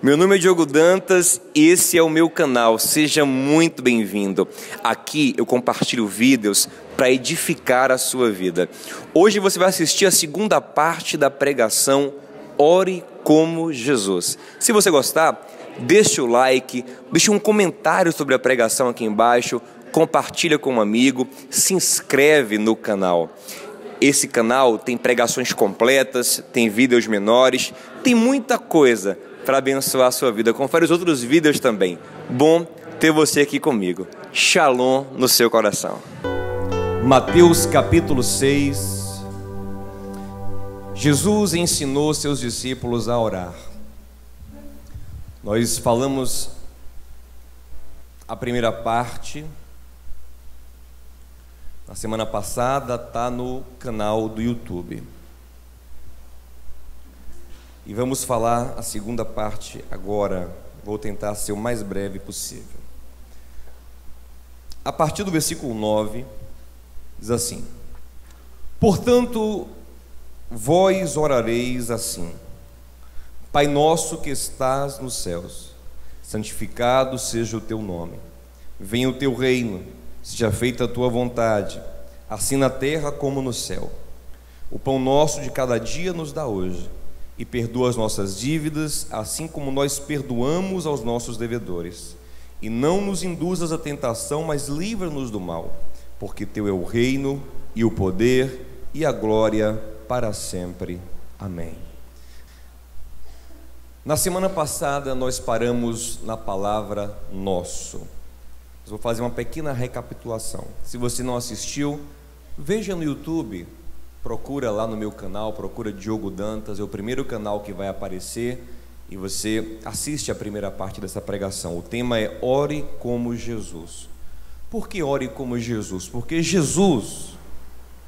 Meu nome é Diogo Dantas e esse é o meu canal, seja muito bem-vindo. Aqui eu compartilho vídeos para edificar a sua vida. Hoje você vai assistir a segunda parte da pregação Ore como Jesus. Se você gostar, deixe o like, deixe um comentário sobre a pregação aqui embaixo, compartilha com um amigo, se inscreve no canal. Esse canal tem pregações completas, tem vídeos menores, tem muita coisa para abençoar a sua vida. Confere os outros vídeos também. Bom ter você aqui comigo. Shalom no seu coração. Mateus capítulo 6. Jesus ensinou seus discípulos a orar. Nós falamos a primeira parte na semana passada, está no canal do YouTube. E vamos falar a segunda parte agora. Vou tentar ser o mais breve possível. A partir do versículo 9, diz assim: Portanto, vós orareis assim: Pai nosso que estás nos céus, santificado seja o teu nome. Venha o teu reino, seja feita a tua vontade, assim na terra como no céu. O pão nosso de cada dia nos dá hoje. E perdoa as nossas dívidas, assim como nós perdoamos aos nossos devedores. E não nos induzas à tentação, mas livra-nos do mal, porque teu é o reino, e o poder, e a glória para sempre. Amém. Na semana passada nós paramos na palavra nosso. Vou fazer uma pequena recapitulação. Se você não assistiu, veja no YouTube. Procura lá no meu canal, procura Diogo Dantas, é o primeiro canal que vai aparecer e você assiste a primeira parte dessa pregação. O tema é Ore como Jesus. Por que ore como Jesus? Porque Jesus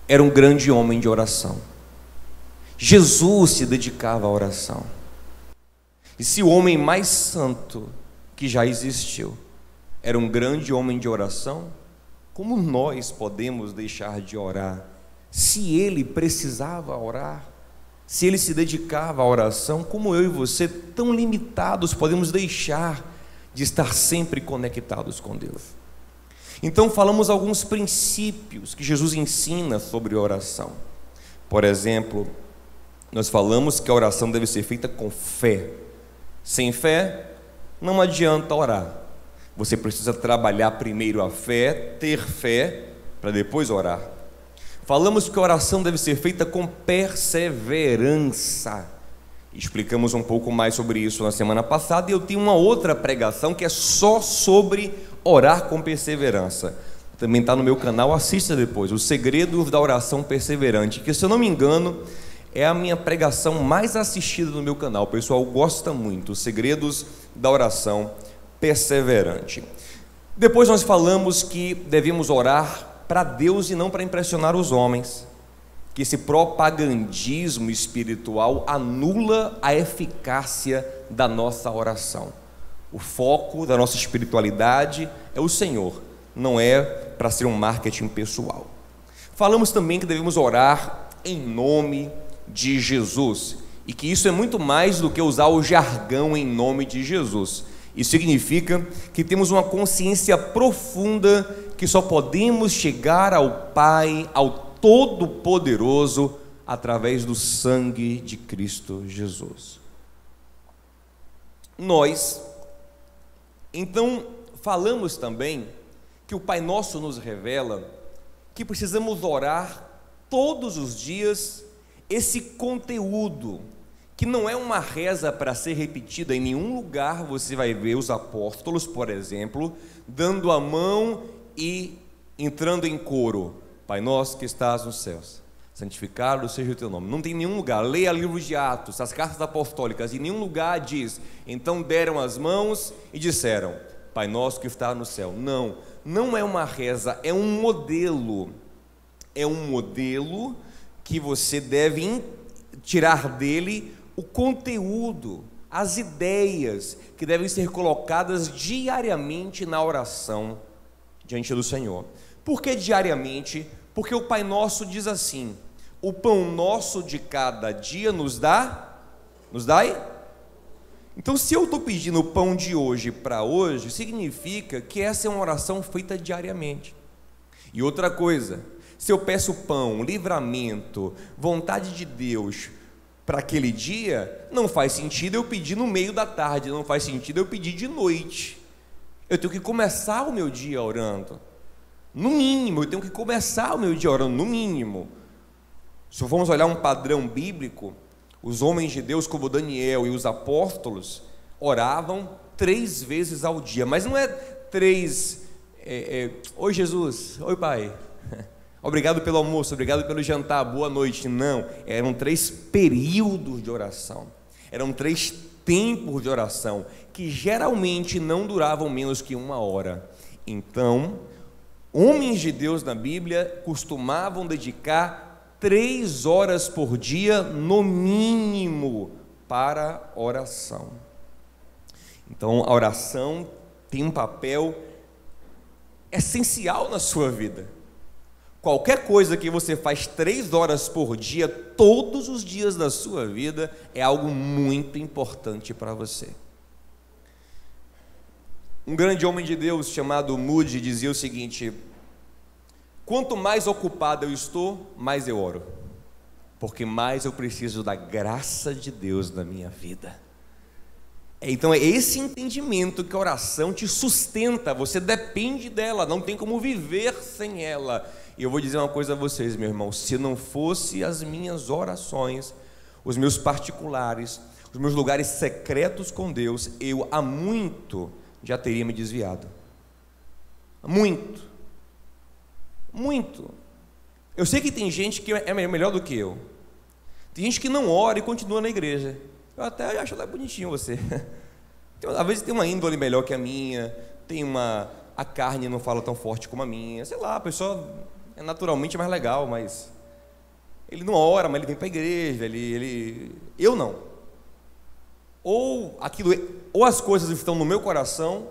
era um grande homem de oração. Jesus se dedicava à oração. E se o homem mais santo que já existiu era um grande homem de oração, como nós podemos deixar de orar? Se ele precisava orar, se ele se dedicava à oração, como eu e você, tão limitados, podemos deixar de estar sempre conectados com Deus? Então falamos alguns princípios que Jesus ensina sobre oração. Por exemplo, nós falamos que a oração deve ser feita com fé. Sem fé, não adianta orar. Você precisa trabalhar primeiro a fé, ter fé, para depois orar. Falamos que a oração deve ser feita com perseverança. Explicamos um pouco mais sobre isso na semana passada, e eu tenho uma outra pregação que é só sobre orar com perseverança. Também está no meu canal, assista depois. Os segredos da oração perseverante, que, se eu não me engano, é a minha pregação mais assistida no meu canal. O pessoal gosta muito. Os segredos da oração perseverante. Depois nós falamos que devemos orar para Deus e não para impressionar os homens, que esse propagandismo espiritual anula a eficácia da nossa oração. O foco da nossa espiritualidade é o Senhor, não é para ser um marketing pessoal. Falamos também que devemos orar em nome de Jesus, e que isso é muito mais do que usar o jargão em nome de Jesus. Isso significa que temos uma consciência profunda que só podemos chegar ao Pai, ao Todo-Poderoso, através do sangue de Cristo Jesus. Nós, então, falamos também que o Pai Nosso nos revela que precisamos orar todos os dias esse conteúdo, que não é uma reza para ser repetida. Em nenhum lugar você vai ver os apóstolos, por exemplo, dando a mão e entrando em coro: Pai nosso que estás nos céus, santificado seja o teu nome. Não tem nenhum lugar. Leia livros de Atos, as cartas apostólicas, em nenhum lugar diz: então deram as mãos e disseram: Pai nosso que está no céu. Não, não é uma reza, é um modelo. É um modelo que você deve tirar dele o conteúdo, as ideias que devem ser colocadas diariamente na oração diante do Senhor. Por que diariamente? Porque o Pai Nosso diz assim: o pão nosso de cada dia nos dá aí? Então, se eu estou pedindo o pão de hoje para hoje, significa que essa é uma oração feita diariamente. E outra coisa, se eu peço pão, livramento, vontade de Deus para aquele dia, não faz sentido eu pedir no meio da tarde, não faz sentido eu pedir de noite. Eu tenho que começar o meu dia orando. No mínimo, eu tenho que começar o meu dia orando, no mínimo. Se vamos olhar um padrão bíblico, os homens de Deus como Daniel e os apóstolos oravam 3 vezes ao dia, mas não é 3, oi Jesus, oi Pai, obrigado pelo almoço, obrigado pelo jantar, boa noite, não, eram 3 períodos de oração, eram 3 tempos de oração, que geralmente não duravam menos que 1 hora. Então, homens de Deus na Bíblia costumavam dedicar 3 horas por dia, no mínimo, para oração. Então, a oração tem um papel essencial na sua vida. Qualquer coisa que você faz 3 horas por dia, todos os dias da sua vida, é algo muito importante para você. Um grande homem de Deus chamado Moody dizia o seguinte: quanto mais ocupado eu estou, mais eu oro, porque mais eu preciso da graça de Deus na minha vida. Então é esse entendimento que a oração te sustenta, você depende dela, não tem como viver sem ela. E eu vou dizer uma coisa a vocês, meu irmão: se não fosse as minhas orações, os meus particulares, os meus lugares secretos com Deus, eu há muito já teria me desviado. Muito. Eu sei que tem gente que é melhor do que eu. Tem gente que não ora e continua na igreja. Eu até acho até bonitinho você. Às vezes tem uma índole melhor que a minha, a carne não fala tão forte como a minha, sei lá, a pessoa é naturalmente mais legal, mas ele não ora, mas ele vem para a igreja, eu não. Ou as coisas estão no meu coração,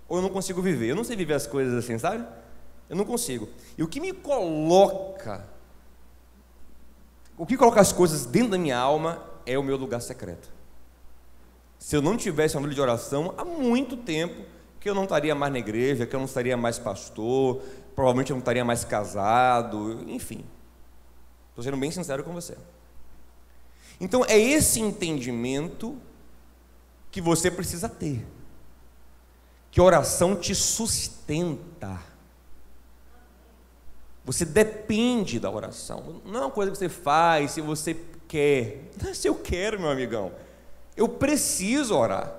ou eu não consigo viver. Eu não sei viver as coisas assim, sabe? Eu não consigo. E o que coloca as coisas dentro da minha alma é o meu lugar secreto. Se eu não tivesse uma vida de oração, há muito tempo que eu não estaria mais na igreja, que eu não estaria mais pastor, provavelmente eu não estaria mais casado, enfim. Estou sendo bem sincero com você. Então é esse entendimento que você precisa ter, que a oração te sustenta. Você depende da oração, não é uma coisa que você faz se você quer. Não é se eu quero, meu amigão, eu preciso orar.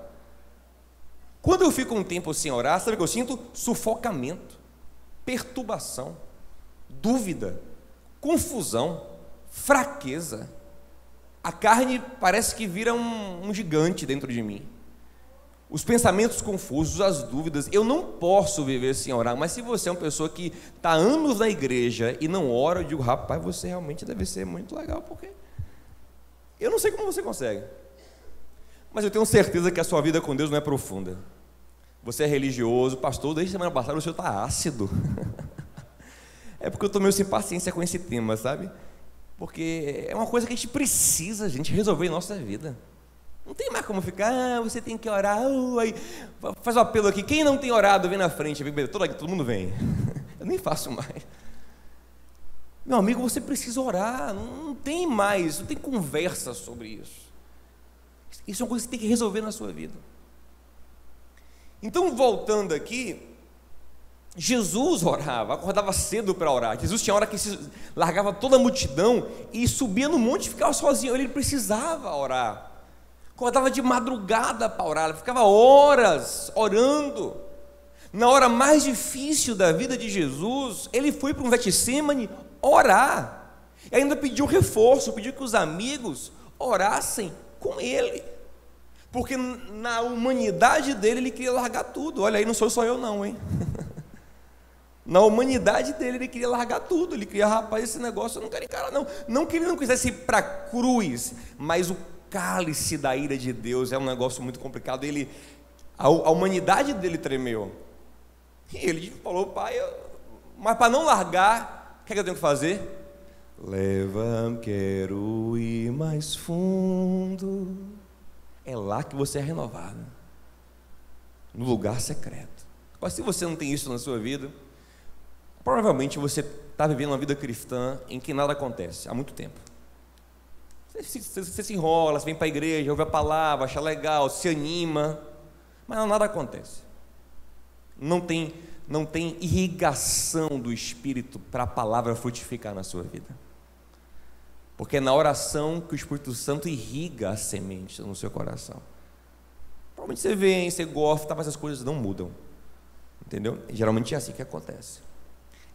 Quando eu fico um tempo sem orar, sabe o que eu sinto? Sufocamento, perturbação, dúvida, confusão, fraqueza. A carne parece que vira um gigante dentro de mim. Os pensamentos confusos, as dúvidas. Eu não posso viver sem orar. Mas se você é uma pessoa que está há anos na igreja e não ora, eu digo: rapaz, você realmente deve ser muito legal, porque eu não sei como você consegue, mas eu tenho certeza que a sua vida com Deus não é profunda. Você é religioso, pastor, desde semana passada o senhor está ácido. É porque eu estou meio sem paciência com esse tema, sabe? Porque é uma coisa que a gente precisa, resolver em nossa vida. Não tem mais como ficar, você tem que orar, aí faz um apelo aqui, quem não tem orado, vem na frente, todo mundo vem. Eu nem faço mais. Meu amigo, você precisa orar, não tem mais, não tem conversa sobre isso. Isso é uma coisa que você tem que resolver na sua vida. Então, voltando aqui, Jesus orava, acordava cedo para orar. Jesus tinha hora que se largava toda a multidão e subia no monte e ficava sozinho. Ele precisava orar. Acordava de madrugada para orar, ele ficava horas orando. Na hora mais difícil da vida de Jesus, ele foi para um Getsêmani orar. E ainda pediu reforço, pediu que os amigos orassem com ele. Porque na humanidade dele, ele queria largar tudo. Olha aí, não sou só eu não, hein? Na humanidade dele, ele queria largar tudo. Ele queria: rapaz, esse negócio eu não quero encarar não. Não que ele não quisesse ir para a cruz, mas o cálice da ira de Deus é um negócio muito complicado. A humanidade dele tremeu. E ele falou: pai, mas para não largar, o que é que eu tenho que fazer? Leva-me, quero ir mais fundo. É lá que você é renovado, no lugar secreto. Mas se você não tem isso na sua vida, provavelmente você está vivendo uma vida cristã em que nada acontece há muito tempo. Você se enrola, você vem para a igreja, ouve a palavra, acha legal, se anima, mas nada acontece. Não tem irrigação do Espírito para a palavra frutificar na sua vida. Porque é na oração que o Espírito Santo irriga a semente no seu coração. Provavelmente você vem, você gosta, mas as coisas não mudam. Entendeu? Geralmente é assim que acontece.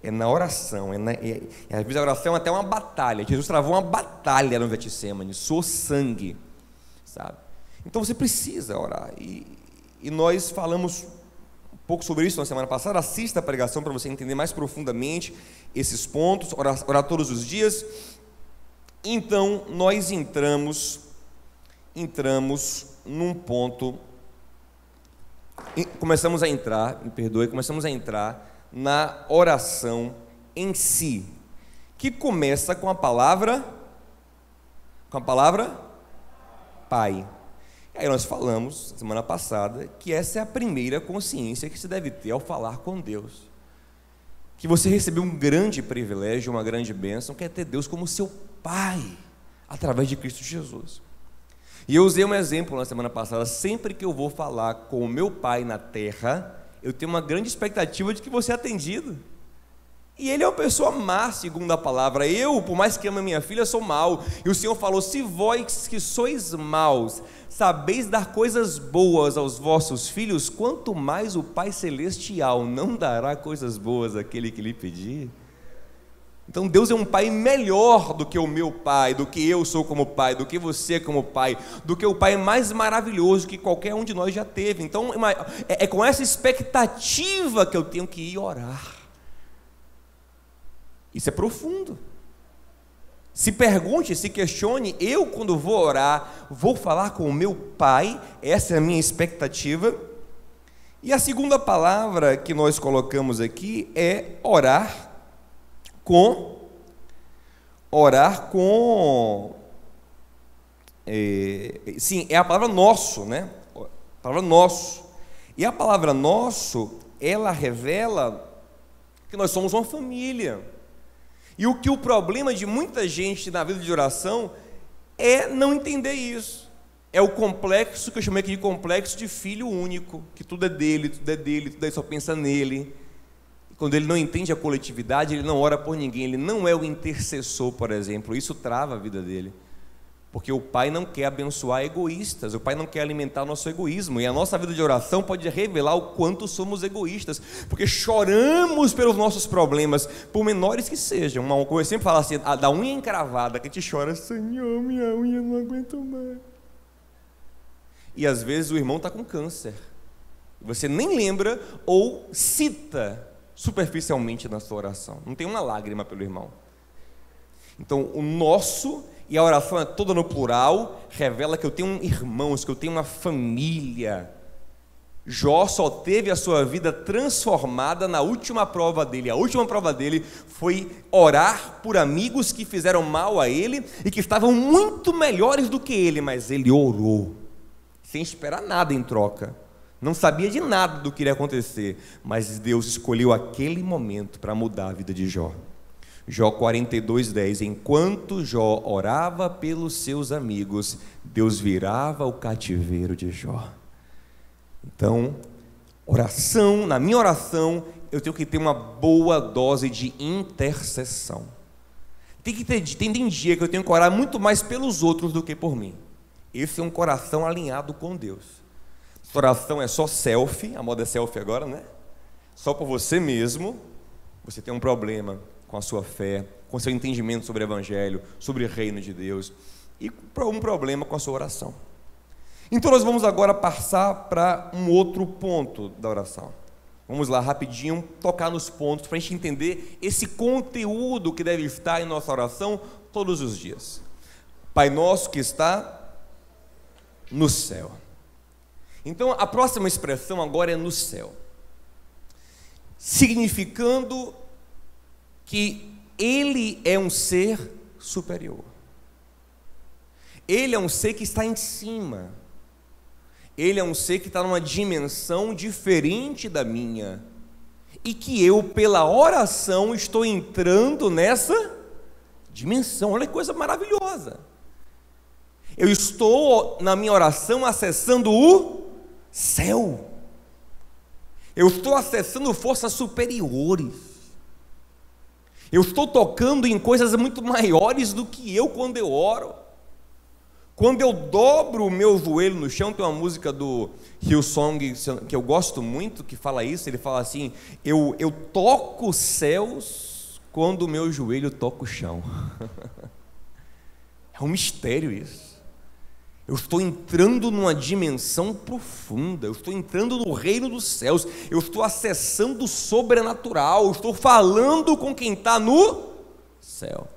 É na oração, às vezes a oração é até uma batalha. Jesus travou uma batalha no Getsemane, suou sangue, sabe? Então você precisa orar, e nós falamos um pouco sobre isso na semana passada. Assista a pregação para você entender mais profundamente esses pontos, orar todos os dias. Então nós entramos num ponto, começamos a entrar na oração em si, que começa com a palavra Pai. E aí nós falamos semana passada que essa é a primeira consciência que se deve ter ao falar com Deus, que você recebeu um grande privilégio, uma grande bênção, que é ter Deus como seu Pai, através de Cristo Jesus. E eu usei um exemplo na semana passada. Sempre que eu vou falar com o meu Pai na terra, eu tenho uma grande expectativa de que você é atendido. E Ele é uma pessoa má, segundo a palavra. Eu, por mais que ame a minha filha, sou mau. E o Senhor falou: se vós que sois maus, sabeis dar coisas boas aos vossos filhos, quanto mais o Pai Celestial não dará coisas boas àquele que lhe pedir. Então Deus é um Pai melhor do que o meu pai, do que eu sou como pai, do que você como pai, do que o Pai mais maravilhoso que qualquer um de nós já teve. Então é com essa expectativa que eu tenho que ir orar. Isso é profundo. Se pergunte, se questione: eu, quando vou orar, vou falar com o meu Pai? Essa é a minha expectativa. E a segunda palavra que nós colocamos aqui é orar com sim, é a palavra nosso, né? A palavra nosso. E a palavra nosso, ela revela que nós somos uma família. E o problema de muita gente na vida de oração é não entender isso. É o complexo, que eu chamei aqui de complexo de filho único, que tudo é dele, tudo ele só pensa nele. Quando ele não entende a coletividade, ele não ora por ninguém, ele não é o intercessor, por exemplo. Isso trava a vida dele, porque o Pai não quer abençoar egoístas, o Pai não quer alimentar o nosso egoísmo, e a nossa vida de oração pode revelar o quanto somos egoístas, porque choramos pelos nossos problemas, por menores que sejam. Eu sempre falo assim, da unha encravada, que a gente chora: Senhor, minha unha não aguento mais. E às vezes o irmão está com câncer, você nem lembra ou cita superficialmente na sua oração, não tem uma lágrima pelo irmão. Então o nosso, e a oração é toda no plural, revela que eu tenho irmãos, que eu tenho uma família. Jó só teve a sua vida transformada na última prova dele. A última prova dele foi orar por amigos que fizeram mal a ele e que estavam muito melhores do que ele, mas ele orou sem esperar nada em troca. Não sabia de nada do que iria acontecer, mas Deus escolheu aquele momento para mudar a vida de Jó. Jó 42:10, enquanto Jó orava pelos seus amigos, Deus virava o cativeiro de Jó. Então, oração, na minha oração, eu tenho que ter uma boa dose de intercessão. Tem dia que eu tenho que orar muito mais pelos outros do que por mim. Esse é um coração alinhado com Deus. Essa oração é só selfie, a moda é selfie agora, né? Só por você mesmo. Você tem um problema com a sua fé, com o seu entendimento sobre o Evangelho, sobre o reino de Deus, e um problema com a sua oração. Então nós vamos agora passar para um outro ponto da oração. Vamos lá rapidinho, tocar nos pontos, para a gente entender esse conteúdo que deve estar em nossa oração todos os dias. Pai nosso que está no céu. Então a próxima expressão agora é no céu, significando que Ele é um ser superior. Ele é um ser que está em cima. Ele é um ser que está numa dimensão diferente da minha, e que eu, pela oração, estou entrando nessa dimensão. Olha que coisa maravilhosa. Eu estou, na minha oração, acessando o céu. Eu estou acessando forças superiores. Eu estou tocando em coisas muito maiores do que eu quando eu oro. Quando eu dobro o meu joelho no chão, tem uma música do Hillsong que eu gosto muito, que fala isso. Ele fala assim: eu toco os céus quando o meu joelho toca o chão. É um mistério isso. Eu estou entrando numa dimensão profunda, eu estou entrando no reino dos céus, eu estou acessando o sobrenatural, eu estou falando com quem está no céu.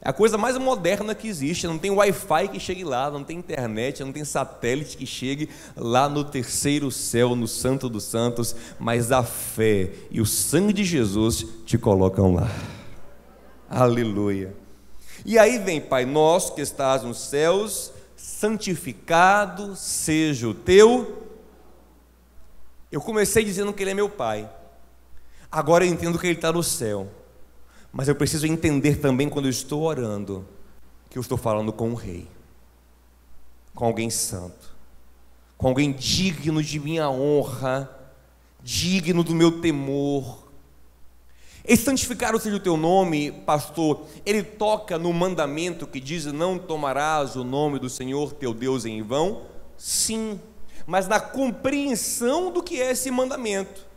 É a coisa mais moderna que existe. Não tem Wi-Fi que chegue lá, não tem internet, não tem satélite que chegue lá no terceiro céu, no Santo dos Santos, mas a fé e o sangue de Jesus te colocam lá. Aleluia. E aí vem: Pai nosso que estás nos céus, santificado seja o teu. Eu comecei dizendo que Ele é meu Pai, agora eu entendo que Ele está no céu, mas eu preciso entender também, quando eu estou orando, que eu estou falando com um rei, com alguém santo, com alguém digno de minha honra, digno do meu temor. Esse santificado seja o teu nome, pastor, ele toca no mandamento que diz: não tomarás o nome do Senhor teu Deus em vão? Sim, mas na compreensão do que é esse mandamento.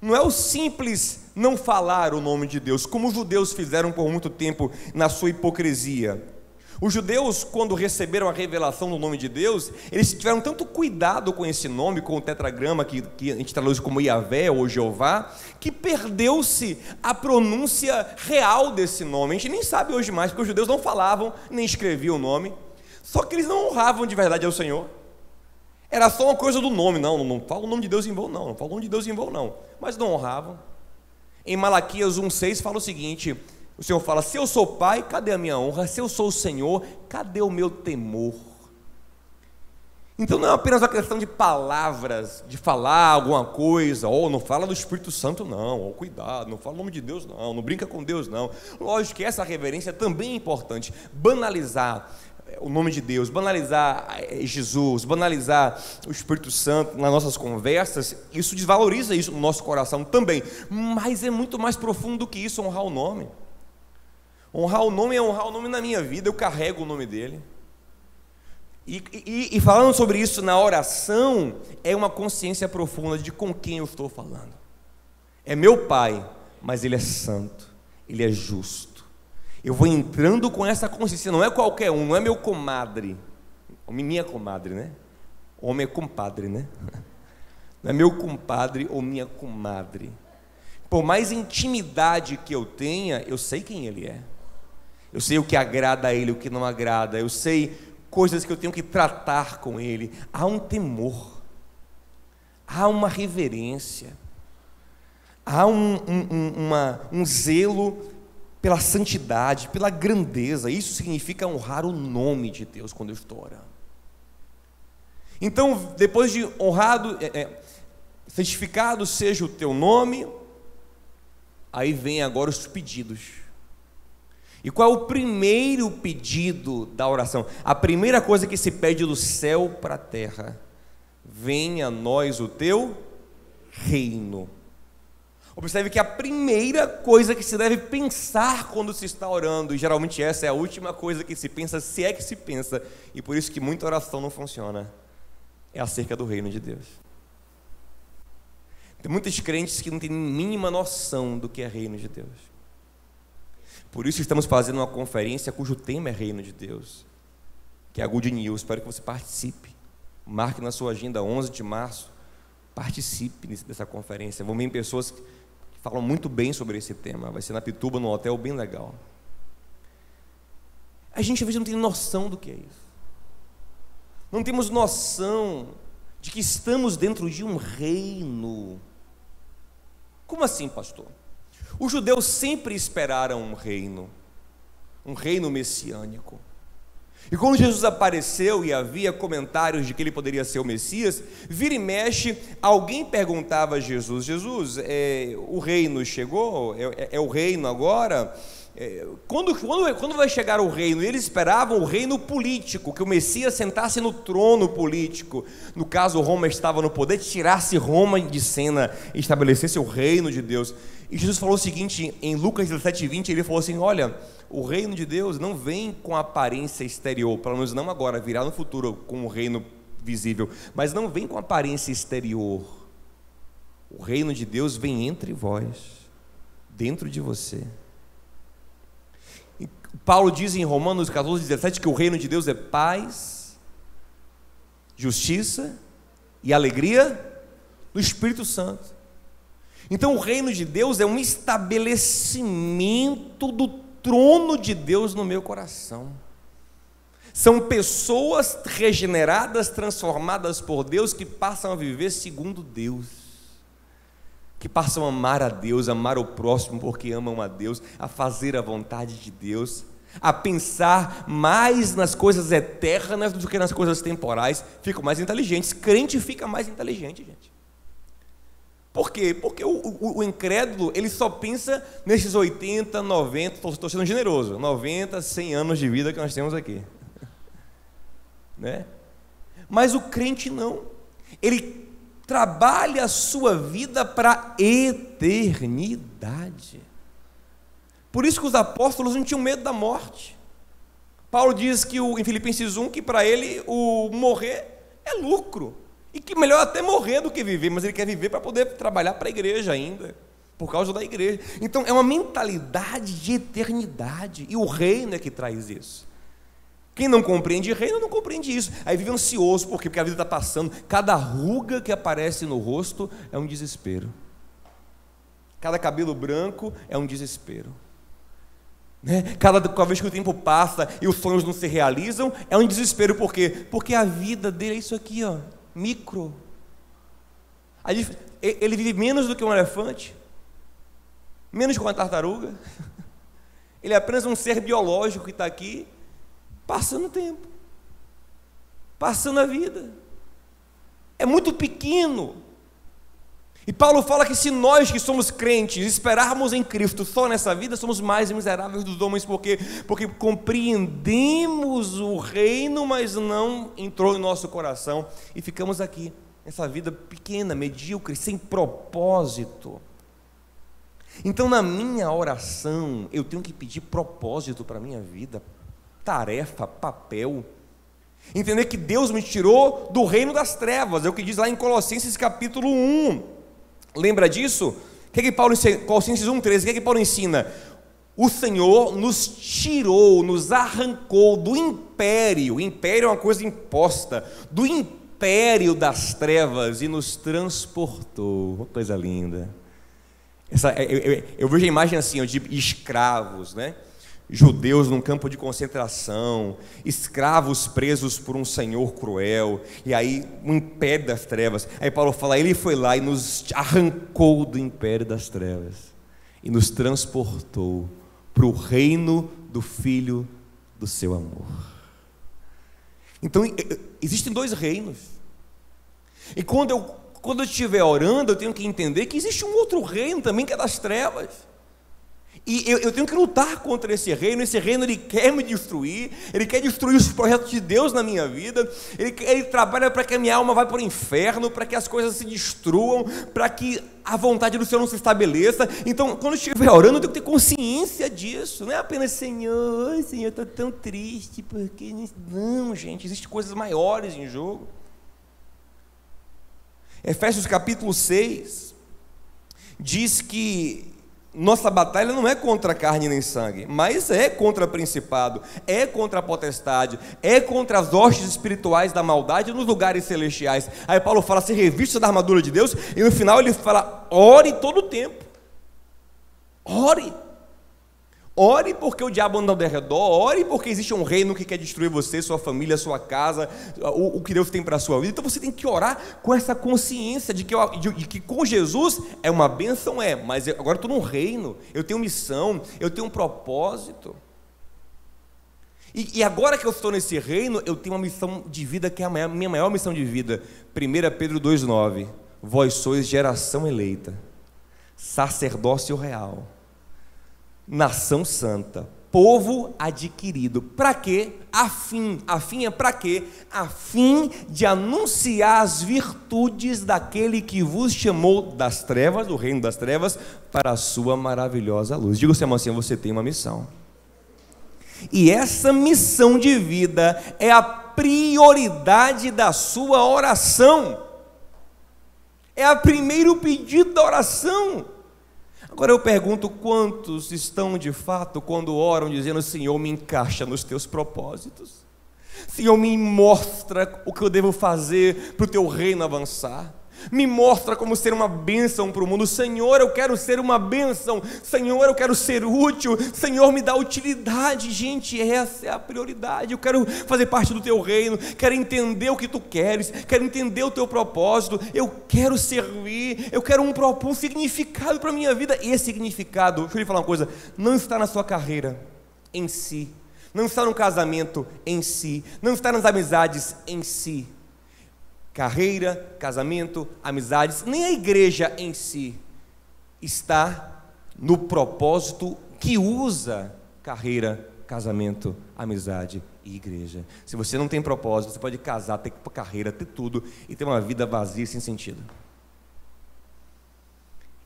Não é o simples não falar o nome de Deus, como os judeus fizeram por muito tempo na sua hipocrisia. Os judeus, quando receberam a revelação do nome de Deus, eles tiveram tanto cuidado com esse nome, com o tetragrama que a gente traduz como Yahvé ou Jeová, que perdeu-se a pronúncia real desse nome. A gente nem sabe hoje mais, porque os judeus não falavam nem escreviam o nome, só que eles não honravam de verdade ao Senhor. Era só uma coisa do nome. Não fala o nome de Deus em vão, não fala o nome de Deus em vão, não, mas não honravam. Em Malaquias 1,6 fala o seguinte: o Senhor fala: se eu sou pai, cadê a minha honra? Se eu sou o Senhor, cadê o meu temor? Então não é apenas uma questão de palavras, de falar alguma coisa, não fala do Espírito Santo não, cuidado, não fala o nome de Deus não brinca com Deus não. Lógico que essa reverência também é importante. Banalizar o nome de Deus, banalizar Jesus, banalizar o Espírito Santo nas nossas conversas, isso desvaloriza isso no nosso coração também, mas é muito mais profundo do que isso, honrar o nome. Honrar o nome é honrar o nome na minha vida, eu carrego o nome dele. E falando sobre isso na oração, é uma consciência profunda de com quem eu estou falando. É meu Pai, mas Ele é santo, Ele é justo. Eu vou entrando com essa consciência, não é qualquer um, não é meu comadre, minha comadre, né? Homem é compadre, né? Não é meu compadre ou minha comadre. Por mais intimidade que eu tenha, eu sei quem Ele é. Eu sei o que agrada a Ele, o que não agrada. Eu sei coisas que eu tenho que tratar com Ele. Há um temor, há uma reverência, há um zelo pela santidade, pela grandeza. Isso significa honrar o nome de Deus quando eu estou orando. Então, depois de honrado, santificado seja o teu nome, aí vem agora os pedidos. E qual é o primeiro pedido da oração? A primeira coisa que se pede do céu para a terra: venha a nós o teu reino. Observe que a primeira coisa que se deve pensar quando se está orando, e geralmente essa é a última coisa que se pensa, se é que se pensa, e por isso que muita oração não funciona, é acerca do reino de Deus. Tem muitos crentes que não têm mínima noção do que é reino de Deus. Por isso estamos fazendo uma conferência cujo tema é Reino de Deus, que é a Good News. Espero que você participe. Marque na sua agenda 11 de março. Participe dessa conferência. Vão vir pessoas que falam muito bem sobre esse tema. Vai ser na Pituba, num hotel bem legal. A gente às vezes não tem noção do que é isso. Não temos noção de que estamos dentro de um reino. Como assim, pastor? Os judeus sempre esperaram um reino messiânico. E quando Jesus apareceu e havia comentários de que ele poderia ser o Messias, vira e mexe, alguém perguntava a Jesus: Jesus, o reino chegou? É o reino agora? Quando vai chegar o reino? E eles esperavam o reino político, que o Messias sentasse no trono político. No caso, Roma estava no poder, tirasse Roma de cena e estabelecesse o reino de Deus. E Jesus falou o seguinte, em Lucas 17:20, ele falou assim: olha, o reino de Deus não vem com aparência exterior, pelo menos não agora, virá no futuro com o reino visível, mas não vem com aparência exterior. O reino de Deus vem entre vós, dentro de você. E Paulo diz em Romanos 14:17 que o reino de Deus é paz, justiça e alegria no Espírito Santo. Então o reino de Deus é um estabelecimento do trono de Deus no meu coração. São pessoas regeneradas, transformadas por Deus, que passam a viver segundo Deus, que passam a amar a Deus, amar o próximo porque amam a Deus, a fazer a vontade de Deus, a pensar mais nas coisas eternas do que nas coisas temporais. Ficam mais inteligentes. Crente fica mais inteligente, gente. Por quê? Porque o incrédulo, ele só pensa nesses 80, 90, estou sendo generoso, 90, 100 anos de vida que nós temos aqui, né? Mas o crente não, ele trabalha a sua vida para a eternidade. Por isso que os apóstolos não tinham medo da morte. Paulo diz que em Filipenses 1, que para ele o morrer é lucro, e que melhor até morrer do que viver, mas ele quer viver para poder trabalhar para a igreja ainda, por causa da igreja. Então é uma mentalidade de eternidade, e o reino é que traz isso. Quem não compreende reino não compreende isso, aí vive ansioso. Por quê? Porque a vida está passando, cada ruga que aparece no rosto é um desespero, cada cabelo branco é um desespero, né? Cada vez que o tempo passa e os sonhos não se realizam, é um desespero. Por quê? Porque a vida dele é isso aqui, ó, micro. Ele vive menos do que um elefante, menos que uma tartaruga. Ele é apenas um ser biológico que está aqui, passando o tempo, passando a vida. É muito pequeno. E Paulo fala que se nós que somos crentes esperarmos em Cristo só nessa vida, somos mais miseráveis dos homens. Por quê? Porque compreendemos o reino, mas não entrou em nosso coração, e ficamos aqui, nessa vida pequena, medíocre, sem propósito. Então na minha oração, eu tenho que pedir propósito para a minha vida, tarefa, papel. Entender que Deus me tirou do reino das trevas, é o que diz lá em Colossenses capítulo 1. Lembra disso? O que é que Paulo ensina? Colossenses 1:13, o que é que Paulo ensina? O Senhor nos tirou, nos arrancou do império. O império é uma coisa imposta, do império das trevas, e nos transportou. Uma coisa linda. Eu vejo a imagem assim, de escravos, né? Judeus num campo de concentração, escravos presos por um senhor cruel, e aí o império das trevas. Aí Paulo fala, ele foi lá e nos arrancou do império das trevas e nos transportou para o reino do Filho do seu amor. Então existem dois reinos, e quando eu estiver orando, eu tenho que entender que existe um outro reino também, que é das trevas. E eu tenho que lutar contra esse reino. Esse reino, ele quer me destruir, ele quer destruir os projetos de Deus na minha vida, ele trabalha para que a minha alma vá para o inferno, para que as coisas se destruam, para que a vontade do Senhor não se estabeleça. Então, quando eu estiver orando, eu tenho que ter consciência disso, não é apenas Senhor, eu estou tão triste, porque... Não, gente, existem coisas maiores em jogo. Efésios capítulo 6 diz que nossa batalha não é contra carne nem sangue, mas é contra principado, é contra a potestade, é contra as hostes espirituais da maldade nos lugares celestiais. Aí Paulo fala, se revista da armadura de Deus, e no final ele fala, ore todo o tempo. Ore. Ore porque o diabo anda ao derredor, ore porque existe um reino que quer destruir você, sua família, sua casa, o que Deus tem para a sua vida. Então você tem que orar com essa consciência de que com Jesus é uma bênção, mas agora eu estou num reino, eu tenho missão, eu tenho um propósito. E agora que eu estou nesse reino, eu tenho uma missão de vida que é a minha maior missão de vida. 1 Pedro 2,9: vós sois geração eleita, sacerdócio real, nação santa, povo adquirido. Para quê? A fim é para quê? A fim de anunciar as virtudes daquele que vos chamou das trevas, do reino das trevas, para a sua maravilhosa luz. Diga ao seu irmão assim: você tem uma missão. E essa missão de vida é a prioridade da sua oração. É o primeiro pedido da oração. Agora eu pergunto: quantos estão de fato, quando oram, dizendo: Senhor, me encaixa nos teus propósitos, Senhor, me mostra o que eu devo fazer para o teu reino avançar, me mostra como ser uma bênção para o mundo. Senhor, eu quero ser uma bênção. Senhor, eu quero ser útil. Senhor, me dá utilidade. Gente, essa é a prioridade. Eu quero fazer parte do teu reino, quero entender o que tu queres, quero entender o teu propósito, eu quero servir, eu quero um significado para a minha vida. E esse significado, deixa eu lhe falar uma coisa, não está na sua carreira em si, não está no casamento em si, não está nas amizades em si. Carreira, casamento, amizades, nem a igreja em si está no propósito que usa carreira, casamento, amizade e igreja. Se você não tem propósito, você pode casar, ter carreira, ter tudo e ter uma vida vazia e sem sentido.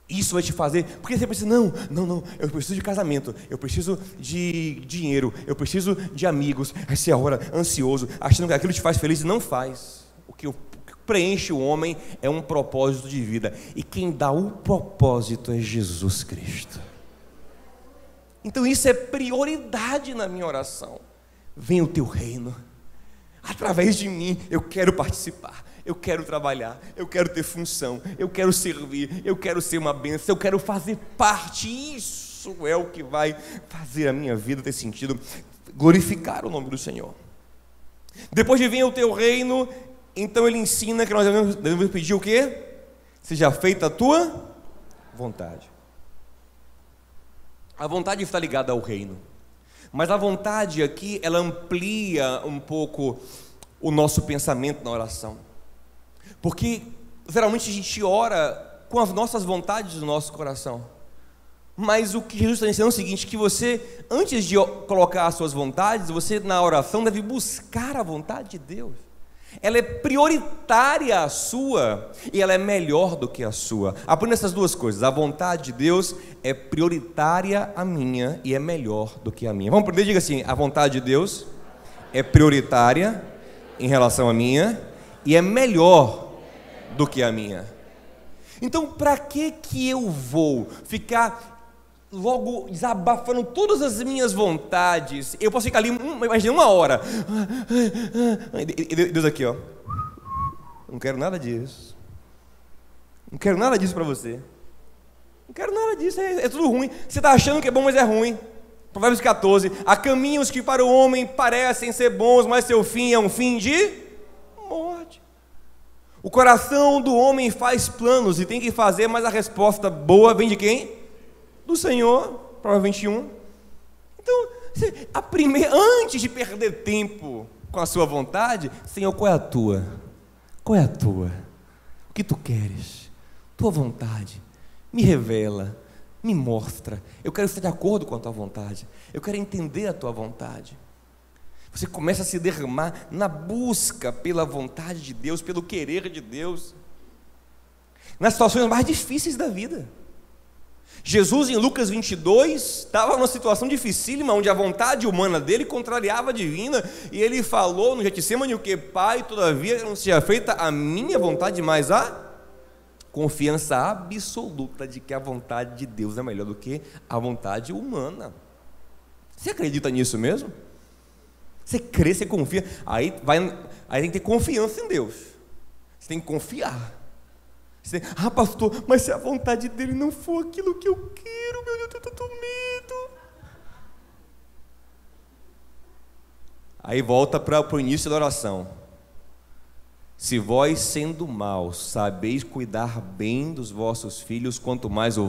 Isso vai te fazer, porque você pensa: não, eu preciso de casamento, eu preciso de dinheiro, eu preciso de amigos. Aí você ora ansioso, achando que aquilo te faz feliz, e não faz. O que preenche o homem é um propósito de vida, e quem dá o propósito é Jesus Cristo. Então isso é prioridade na minha oração. Venha o teu reino, através de mim eu quero participar, eu quero trabalhar, eu quero ter função, eu quero servir, eu quero ser uma bênção, eu quero fazer parte. Isso é o que vai fazer a minha vida ter sentido, glorificar o nome do Senhor. Depois de vir o teu reino, então ele ensina que nós devemos pedir o quê? Seja feita a tua vontade. A vontade está ligada ao reino, mas a vontade aqui, ela amplia um pouco o nosso pensamento na oração, porque geralmente a gente ora com as nossas vontades do nosso coração, mas o que Jesus está ensinando é o seguinte: que você, antes de colocar as suas vontades, você na oração deve buscar a vontade de Deus. Ela é prioritária a sua, e ela é melhor do que a sua. Aprenda essas duas coisas: a vontade de Deus é prioritária a minha e é melhor do que a minha. Vamos aprender? Diga assim: a vontade de Deus é prioritária em relação à minha e é melhor do que a minha. Então, para que eu vou ficar logo desabafando todas as minhas vontades? Eu posso ficar ali, imagina, 1 hora. Deus aqui, ó, não quero nada disso. Não quero nada disso para você. Não quero nada disso, é tudo ruim. Você está achando que é bom, mas é ruim. Provérbios 14: há caminhos que para o homem parecem ser bons, mas seu fim é um fim de morte. O coração do homem faz planos e tem que fazer, mas a resposta boa vem de quem? Do Senhor. Provérbios 21. Então, antes de perder tempo com a sua vontade, Senhor, qual é a tua? Qual é a tua? O que tu queres? Tua vontade. Me revela, me mostra. Eu quero estar de acordo com a tua vontade, eu quero entender a tua vontade. Você começa a se derramar na busca pela vontade de Deus, pelo querer de Deus, nas situações mais difíceis da vida. Jesus, em Lucas 22, estava numa situação dificílima, onde a vontade humana dele contrariava a divina, e ele falou no Getsemane o que? Pai, todavia não seja feita a minha vontade, mas a confiança absoluta de que a vontade de Deus é melhor do que a vontade humana. Você acredita nisso mesmo? Você crê, você confia, aí tem que ter confiança em Deus. Você tem que confiar. Pastor, mas se a vontade dele não for aquilo que eu quero, meu Deus, eu estou com medo. Aí volta para o início da oração: se vós, sendo maus, sabeis cuidar bem dos vossos filhos, quanto mais o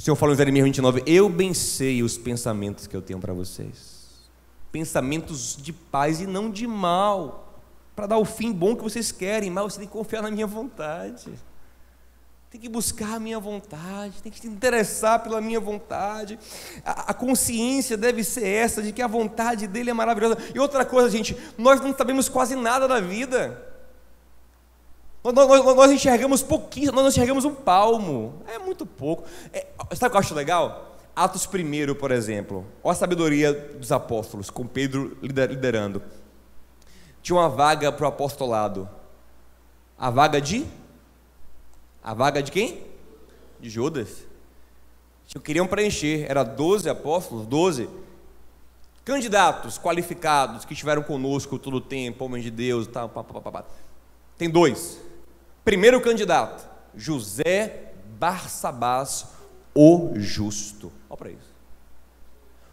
O Senhor fala em Jeremias 29, eu bem sei os pensamentos que eu tenho para vocês, pensamentos de paz e não de mal, para dar o fim bom que vocês querem, mas você tem que confiar na minha vontade, tem que buscar a minha vontade, tem que se interessar pela minha vontade. A consciência deve ser essa, de que a vontade dele é maravilhosa. E outra coisa, gente, nós não sabemos quase nada da vida, nós enxergamos pouquinho, nós não enxergamos um palmo, é muito pouco. Sabe o que eu acho legal? Atos 1, por exemplo, olha a sabedoria dos apóstolos, com Pedro liderando. Tinha uma vaga para o apostolado, a vaga de quem? De Judas. Queriam preencher, era 12 apóstolos, 12 candidatos qualificados, que estiveram conosco todo o tempo, homens de Deus, tal, tem 2. Primeiro candidato, José Barsabás, o justo. Olha para isso.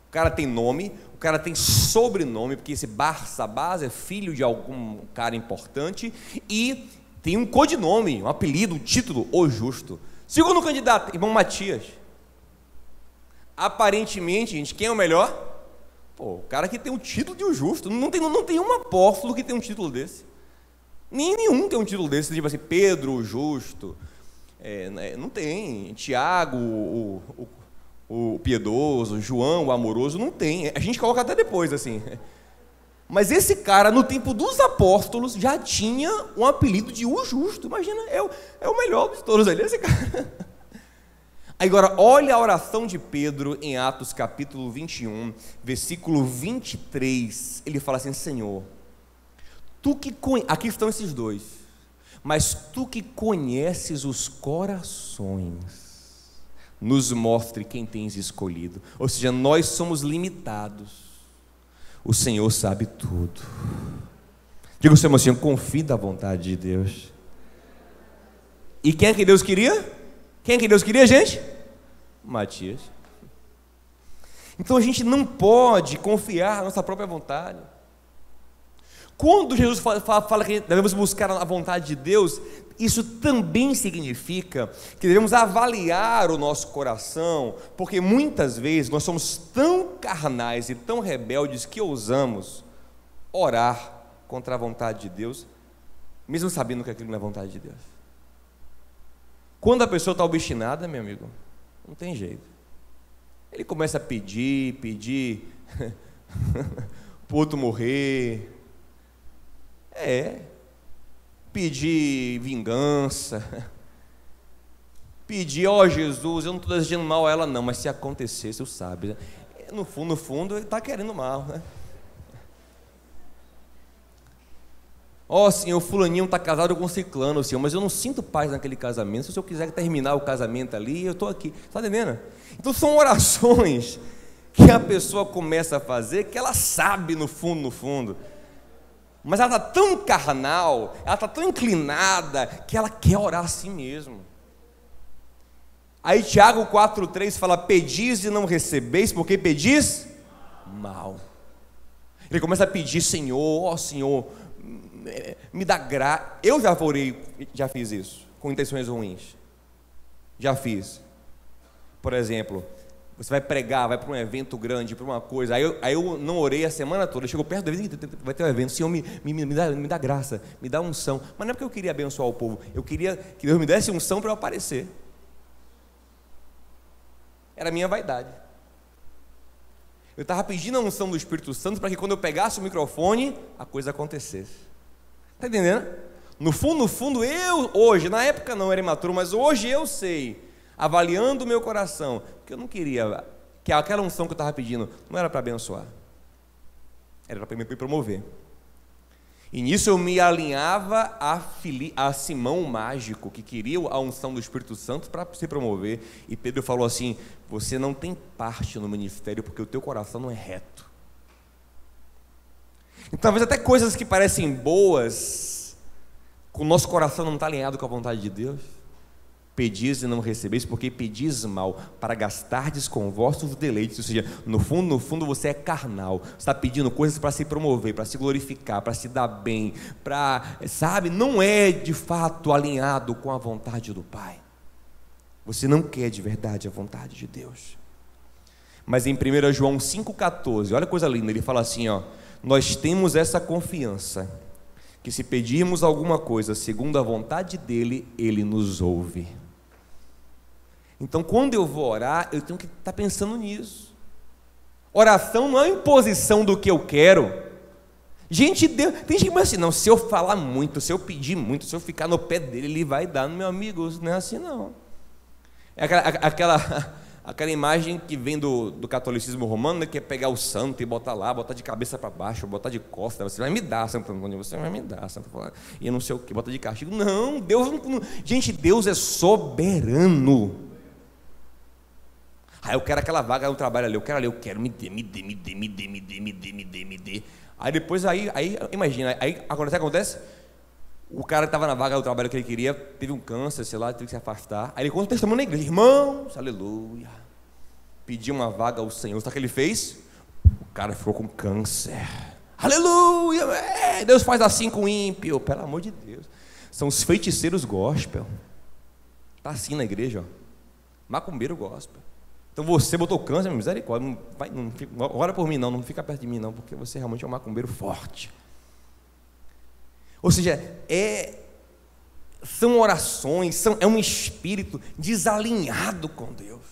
O cara tem nome, o cara tem sobrenome, porque esse Barsabás é filho de algum cara importante, e tem um codinome, um apelido, um título, o justo. Segundo candidato, irmão Matias. Aparentemente, gente, quem é o melhor? O cara que tem o título de o justo. Não tem um apóstolo que tem um título desse. Nenhum tem um título desse, tipo assim, Pedro o justo. Não tem. Tiago o piedoso, João o amoroso, não tem. A gente coloca até depois, assim. Mas esse cara, no tempo dos apóstolos, já tinha um apelido de o justo. Imagina, é o melhor de todos ali, esse cara. Agora, olha a oração de Pedro em Atos capítulo 21, versículo 23. Ele fala assim: Senhor, aqui estão esses 2, mas tu que conheces os corações, nos mostre quem tens escolhido. Ou seja, nós somos limitados, o Senhor sabe tudo. Diga ao seu irmão assim: confie na vontade de Deus. E quem é que Deus queria? Quem é que Deus queria, gente? Matias. Então a gente não pode confiar na nossa própria vontade. Quando Jesus fala que devemos buscar a vontade de Deus, isso também significa que devemos avaliar o nosso coração, porque muitas vezes nós somos tão carnais e tão rebeldes que ousamos orar contra a vontade de Deus, mesmo sabendo que aquilo não é vontade de Deus. Quando a pessoa está obstinada, meu amigo, não tem jeito. Ele começa a pedir para o outro morrer, pedir vingança, pedir, ó Jesus, eu não estou desejando mal a ela não, mas se acontecesse, eu sabe, né? No fundo, ele está querendo mal, né? Ó Senhor, fulaninho está casado com ciclano, Senhor, mas eu não sinto paz naquele casamento. Se o Senhor quiser terminar o casamento ali, eu estou aqui, está entendendo? Então são orações que a pessoa começa a fazer, que ela sabe no fundo, mas ela está tão carnal, ela está tão inclinada, que ela quer orar assim mesmo. Aí Tiago 4,3 fala: pedis e não recebeis, porque pedis mal. Ele começa a pedir: Senhor, ó Senhor, me dá graça. Eu já orei, já fiz isso, com intenções ruins, já fiz. Por exemplo, você vai pregar, vai para um evento grande, para uma coisa, aí eu não orei a semana toda, chegou perto do evento, vai ter um evento, Senhor, me dá graça, me dá unção. Mas não é porque eu queria abençoar o povo, eu queria que Deus me desse unção para eu aparecer. Era a minha vaidade. Eu estava pedindo a unção do Espírito Santo para que quando eu pegasse o microfone, a coisa acontecesse. Está entendendo? No fundo, eu hoje, na época não era imaturo, mas hoje eu sei, avaliando o meu coração, que eu não queria, que aquela unção que eu estava pedindo não era para abençoar, era para me promover. E nisso eu me alinhava a Simão o mágico, que queria a unção do Espírito Santo para se promover. E Pedro falou assim: você não tem parte no ministério porque o teu coração não é reto. Então, talvez até coisas que parecem boas, o nosso coração não está alinhado com a vontade de Deus. Pedis e não recebeis, porque pedis mal, para gastardes com vossos deleites. Ou seja, no fundo você é carnal, você está pedindo coisas para se promover, para se glorificar, para se dar bem, não é de fato alinhado com a vontade do Pai. Você não quer de verdade a vontade de Deus. Mas em 1 João 5,14, olha que coisa linda, ele fala assim, ó: nós temos essa confiança, que se pedirmos alguma coisa segundo a vontade dele, ele nos ouve. Então quando eu vou orar, eu tenho que estar pensando nisso. Oração não é imposição do que eu quero. Gente, Deus, tem gente que pensa assim, não, se eu falar muito, se eu pedir muito, se eu ficar no pé dele, ele vai dar. No meu amigo, não é assim não. É aquela imagem que vem do catolicismo romano, né, que é pegar o santo e botar lá, botar de cabeça para baixo, botar de costas. Você vai me dar, Santo Antônio, você vai me dar, Santo Antônio, e eu não sei o que, bota de castigo. Não, Deus não. Gente, Deus é soberano. Eu quero aquela vaga no trabalho ali, eu quero, me dê. Aí depois, imagina, aí acontece, o cara que estava na vaga do trabalho que ele queria, teve um câncer, sei lá, teve que se afastar. Aí ele conta o testemunho na igreja: irmãos, aleluia, pediu uma vaga ao Senhor. Sabe o que ele fez? O cara ficou com câncer. Aleluia, Deus faz assim com o ímpio. Pelo amor de Deus, são os feiticeiros gospel. Está assim na igreja, ó. Macumbeiro gospel. Então você botou câncer, misericórdia, ora por mim não fica perto de mim não, porque você realmente é um macumbeiro forte. Ou seja, são orações, é um espírito desalinhado com Deus,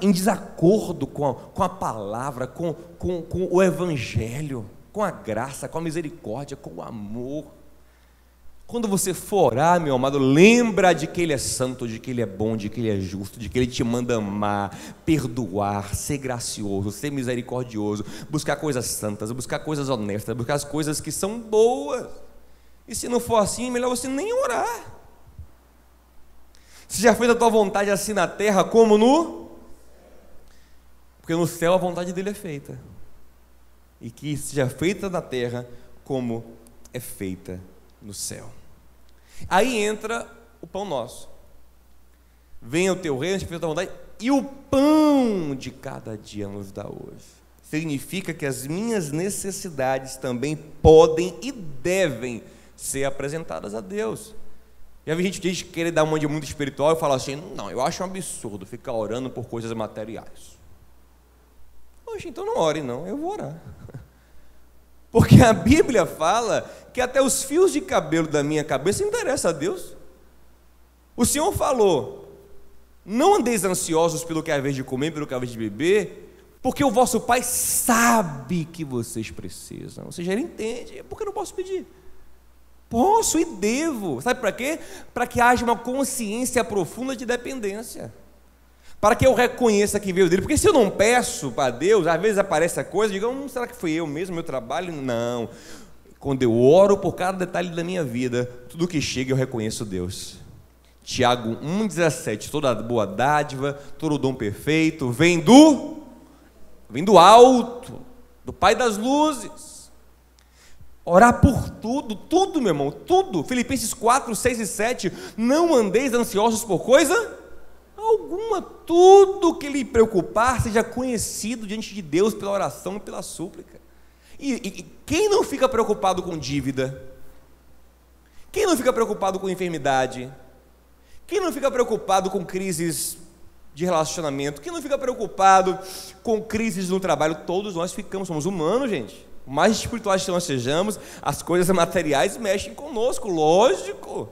em desacordo com a palavra, com o evangelho, com a graça, com a misericórdia, com o amor. Quando você for orar, meu amado, lembra de que Ele é santo, de que Ele é bom, de que Ele é justo, de que Ele te manda amar, perdoar, ser gracioso, ser misericordioso, buscar coisas santas, buscar coisas honestas, buscar as coisas que são boas. E se não for assim, é melhor você nem orar. Se já fez a tua vontade assim na terra como no... Porque no céu a vontade dele é feita. E que seja feita na terra como é feita no céu. Aí entra o pão nosso. Venha o teu reino, seja feita a tua vontade, e o pão de cada dia nos dá hoje. Significa que as minhas necessidades também podem e devem ser apresentadas a Deus. Já vi gente que diz que querer dar uma de muito espiritual e fala assim: não, eu acho um absurdo ficar orando por coisas materiais. Poxa, então não ore não, eu vou orar. Porque a Bíblia fala que até os fios de cabelo da minha cabeça interessam a Deus. O Senhor falou: não andeis ansiosos pelo que é a vez de comer, pelo que é a vez de beber, porque o vosso Pai sabe que vocês precisam. Ou seja, Ele entende. Por que eu não posso pedir? Posso e devo. Sabe para quê? Para que haja uma consciência profunda de dependência, para que eu reconheça que veio dele. Porque se eu não peço para Deus, às vezes aparece a coisa, eu digo: será que foi eu mesmo, meu trabalho? Não. Quando eu oro por cada detalhe da minha vida, tudo que chega eu reconheço Deus. Tiago 1,17: toda boa dádiva, todo dom perfeito vem do alto, do Pai das luzes. Orar por tudo, meu irmão, tudo. Filipenses 4, 6 e 7: não andeis ansiosos por coisa alguma, tudo que lhe preocupar seja conhecido diante de Deus pela oração e pela súplica. E quem não fica preocupado com dívida? Quem não fica preocupado com enfermidade? Quem não fica preocupado com crises de relacionamento? Quem não fica preocupado com crises no trabalho? Todos nós ficamos, somos humanos, gente. Por mais espirituais que nós sejamos, as coisas materiais mexem conosco, lógico.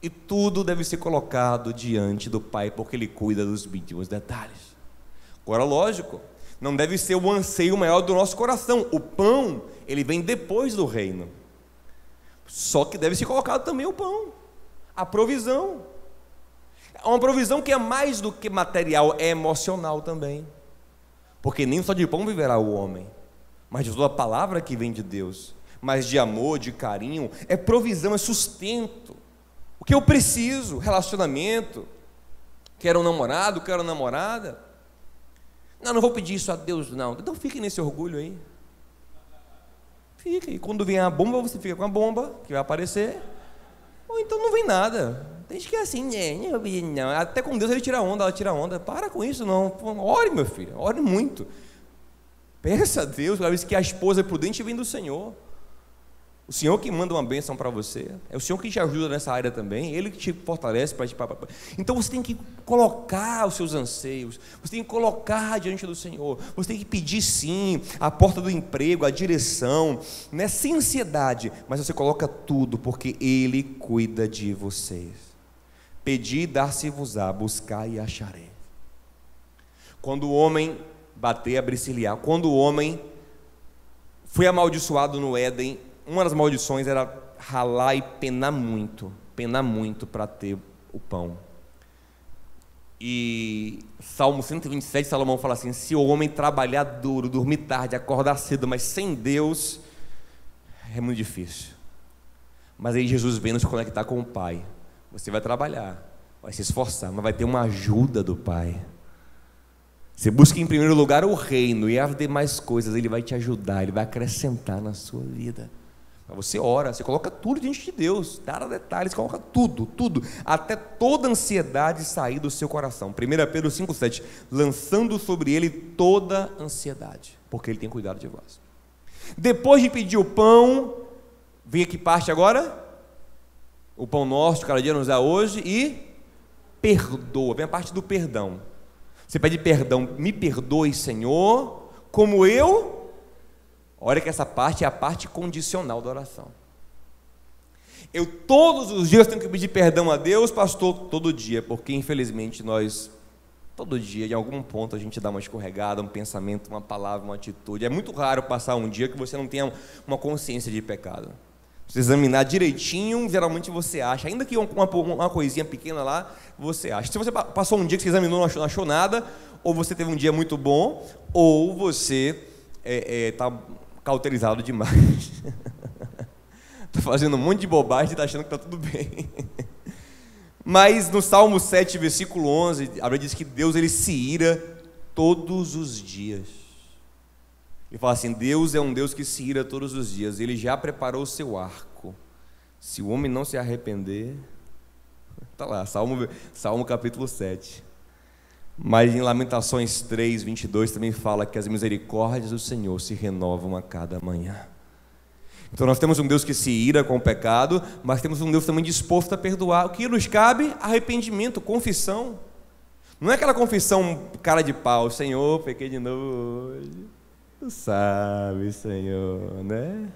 E tudo deve ser colocado diante do Pai, porque Ele cuida dos mínimos detalhes. Agora, lógico, não deve ser o anseio maior do nosso coração. O pão, ele vem depois do reino. Só que deve ser colocado também o pão, a provisão. Uma provisão que é mais do que material, é emocional também. Porque nem só de pão viverá o homem, mas de toda a palavra que vem de Deus. Mas de amor, de carinho, é provisão, é sustento. O que eu preciso? Relacionamento. Quero um namorado, quero uma namorada. Não vou pedir isso a Deus não. Então fique nesse orgulho aí. Fica. E quando vem a bomba, você fica com a bomba que vai aparecer. Ou então não vem nada. Tem gente que é assim, não. Até com Deus ele tira onda, ela tira onda. Para com isso não. Ore, meu filho, ore muito. Peça a Deus, uma vez que a esposa é prudente vem do Senhor. O Senhor que manda uma bênção para você, é o Senhor que te ajuda nessa área também, Ele que te fortalece para te... Então você tem que colocar os seus anseios, você tem que colocar diante do Senhor, você tem que pedir sim, a porta do emprego, a direção, né? Sem ansiedade, mas você coloca tudo, porque Ele cuida de vocês. Pedi, dar-se-vos-á, buscar e acharei. Quando o homem bater, abrir-se-lhe-á. Quando o homem foi amaldiçoado no Éden, uma das maldições era ralar e penar muito para ter o pão. E Salmo 127, Salomão fala assim: se o homem trabalhar duro, dormir tarde, acordar cedo, mas sem Deus, é muito difícil. Mas aí Jesus vem nos conectar com o Pai. Você vai trabalhar, vai se esforçar, mas vai ter uma ajuda do Pai. Você busca em primeiro lugar o reino, e as demais coisas Ele vai te ajudar, Ele vai acrescentar na sua vida. Você ora, você coloca tudo diante de Deus, dá detalhes, coloca tudo, até toda ansiedade sair do seu coração. 1 Pedro 5,7, lançando sobre Ele toda ansiedade, porque Ele tem cuidado de vós. Depois de pedir o pão, vem que parte agora? O pão nosso, cada dia nos dá hoje, e perdoa, vem a parte do perdão. Você pede perdão, me perdoe, Senhor, como eu. Olha que essa parte é a parte condicional da oração. Eu todos os dias tenho que pedir perdão a Deus, pastor, todo dia, porque infelizmente nós, todo dia, em algum ponto a gente dá uma escorregada, um pensamento, uma palavra, uma atitude. É muito raro passar um dia que você não tenha uma consciência de pecado. Se examinar direitinho, geralmente você acha, ainda que uma coisinha pequena lá, você acha. Se você passou um dia que você examinou, não achou nada, ou você teve um dia muito bom, ou você está cauterizado demais. Está fazendo um monte de bobagem e está achando que está tudo bem. Mas no Salmo 7, versículo 11, a Bíblia diz que Deus ele se ira todos os dias. Ele fala assim: Deus é um Deus que se ira todos os dias, Ele já preparou o seu arco, se o homem não se arrepender, está lá, Salmo capítulo 7, mas em Lamentações 3, 22 também fala que as misericórdias do Senhor se renovam a cada manhã. Então nós temos um Deus que se ira com o pecado, mas temos um Deus também disposto a perdoar. O que nos cabe? Arrependimento, confissão. Não é aquela confissão cara de pau: Senhor, pequei de novo hoje. Tu sabe, Senhor, né?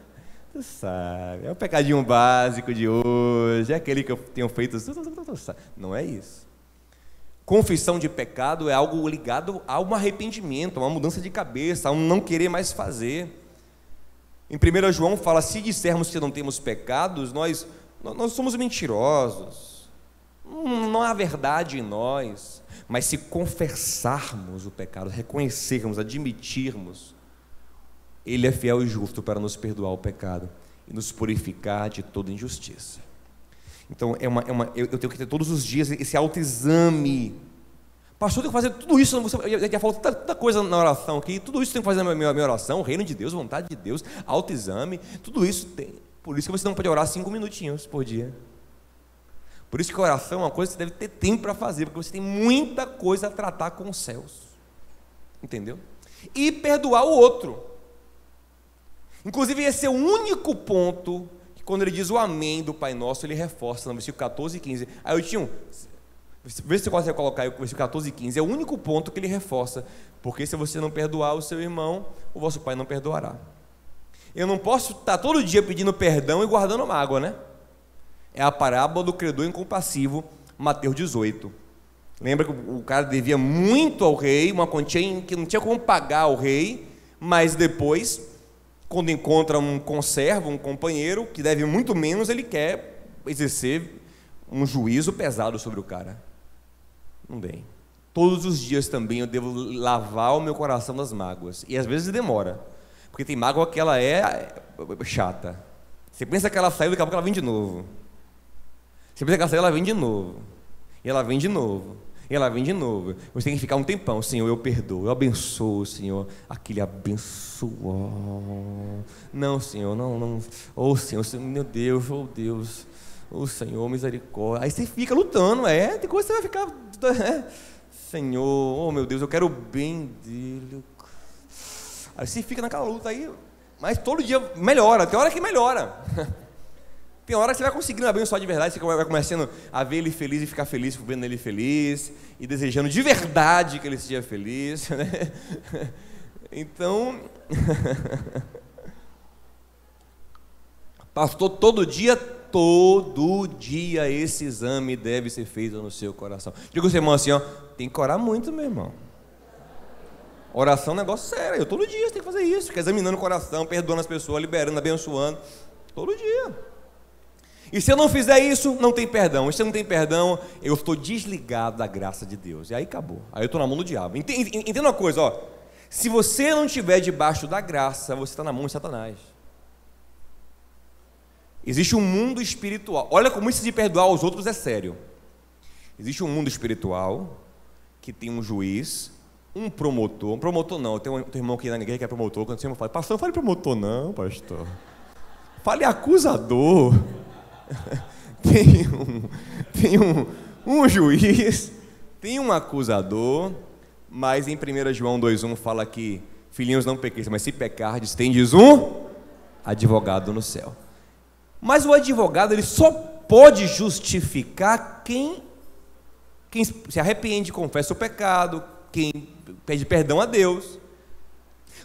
Tu sabe, é o pecadinho básico de hoje, é aquele que eu tenho feito. Não é isso. Confissão de pecado é algo ligado a um arrependimento, a uma mudança de cabeça, a um não querer mais fazer. Em 1 João fala: se dissermos que não temos pecados, nós somos mentirosos, não há verdade em nós. Mas se confessarmos o pecado, reconhecermos, admitirmos, Ele é fiel e justo para nos perdoar o pecado e nos purificar de toda injustiça. Então eu tenho que ter todos os dias esse autoexame. Pastor, eu tenho que fazer tudo isso. Já falou tanta coisa na oração aqui. Tudo isso eu tenho que fazer na minha oração. Reino de Deus, vontade de Deus, autoexame. Tudo isso tem. Por isso que você não pode orar 5 minutinhos por dia. Por isso que a oração é uma coisa que você deve ter tempo para fazer, porque você tem muita coisa a tratar com os céus. Entendeu? E perdoar o outro. Inclusive esse é o único ponto que, quando ele diz o amém do Pai Nosso, ele reforça no versículo 14 e 15. Aí eu tinha vê se você consegue colocar aí o versículo 14 e 15. É o único ponto que ele reforça, porque se você não perdoar o seu irmão, o vosso Pai não perdoará. Eu não posso estar todo dia pedindo perdão e guardando mágoa, né? É a parábola do credor incompassivo, Mateus 18. Lembra que o cara devia muito ao rei, uma quantia que não tinha como pagar ao rei, mas depois, quando encontra um conservo, um companheiro que deve muito menos, ele quer exercer um juízo pesado sobre o cara. Não tem. Todos os dias também eu devo lavar o meu coração das mágoas, e às vezes demora, porque tem mágoa que ela é chata. Você pensa que ela saiu, daqui a pouco ela vem de novo. Você pensa que ela saiu, ela vem de novo, e ela vem de novo, e ela vem de novo. Você tem que ficar um tempão: Senhor, eu perdoo, eu abençoo, Senhor. Aquele abençoou. Não, Senhor, não. Oh, Senhor, meu Deus, oh Deus, oh Senhor, misericórdia. Aí você fica lutando, tem coisa que você vai ficar, Senhor, oh meu Deus, eu quero o bem dele. Aí você fica naquela luta aí. Mas todo dia melhora, tem hora que melhora. Tem hora que você vai conseguindo abençoar de verdade, você vai começando a ver ele feliz e ficar feliz vendo ele feliz, e desejando de verdade que ele seja feliz, né? Então, pastor, todo dia esse exame deve ser feito no seu coração. Diga ao seu irmão assim, ó, tem que orar muito, meu irmão. Oração é um negócio sério, todo dia você tem que fazer isso, fica examinando o coração, perdoando as pessoas, liberando, abençoando, todo dia. E se eu não fizer isso, não tem perdão. E se eu não tem perdão, eu estou desligado da graça de Deus. E aí acabou. Aí eu estou na mão do diabo. Entenda uma coisa, ó. Se você não estiver debaixo da graça, você está na mão de Satanás. Existe um mundo espiritual. Olha como isso de perdoar os outros é sério. Existe um mundo espiritual que tem um juiz, um promotor. Um promotor não. Tem um irmão aqui na igreja que é promotor. Quando você me fala, pastor, não fale promotor não, pastor. Fale acusador. Tem um juiz, tem um acusador, mas em 1 João 2,1 fala que filhinhos não pequeis, mas se pecardes, tendes um advogado no céu. Mas o advogado ele só pode justificar quem se arrepende, confessa o pecado, quem pede perdão a Deus.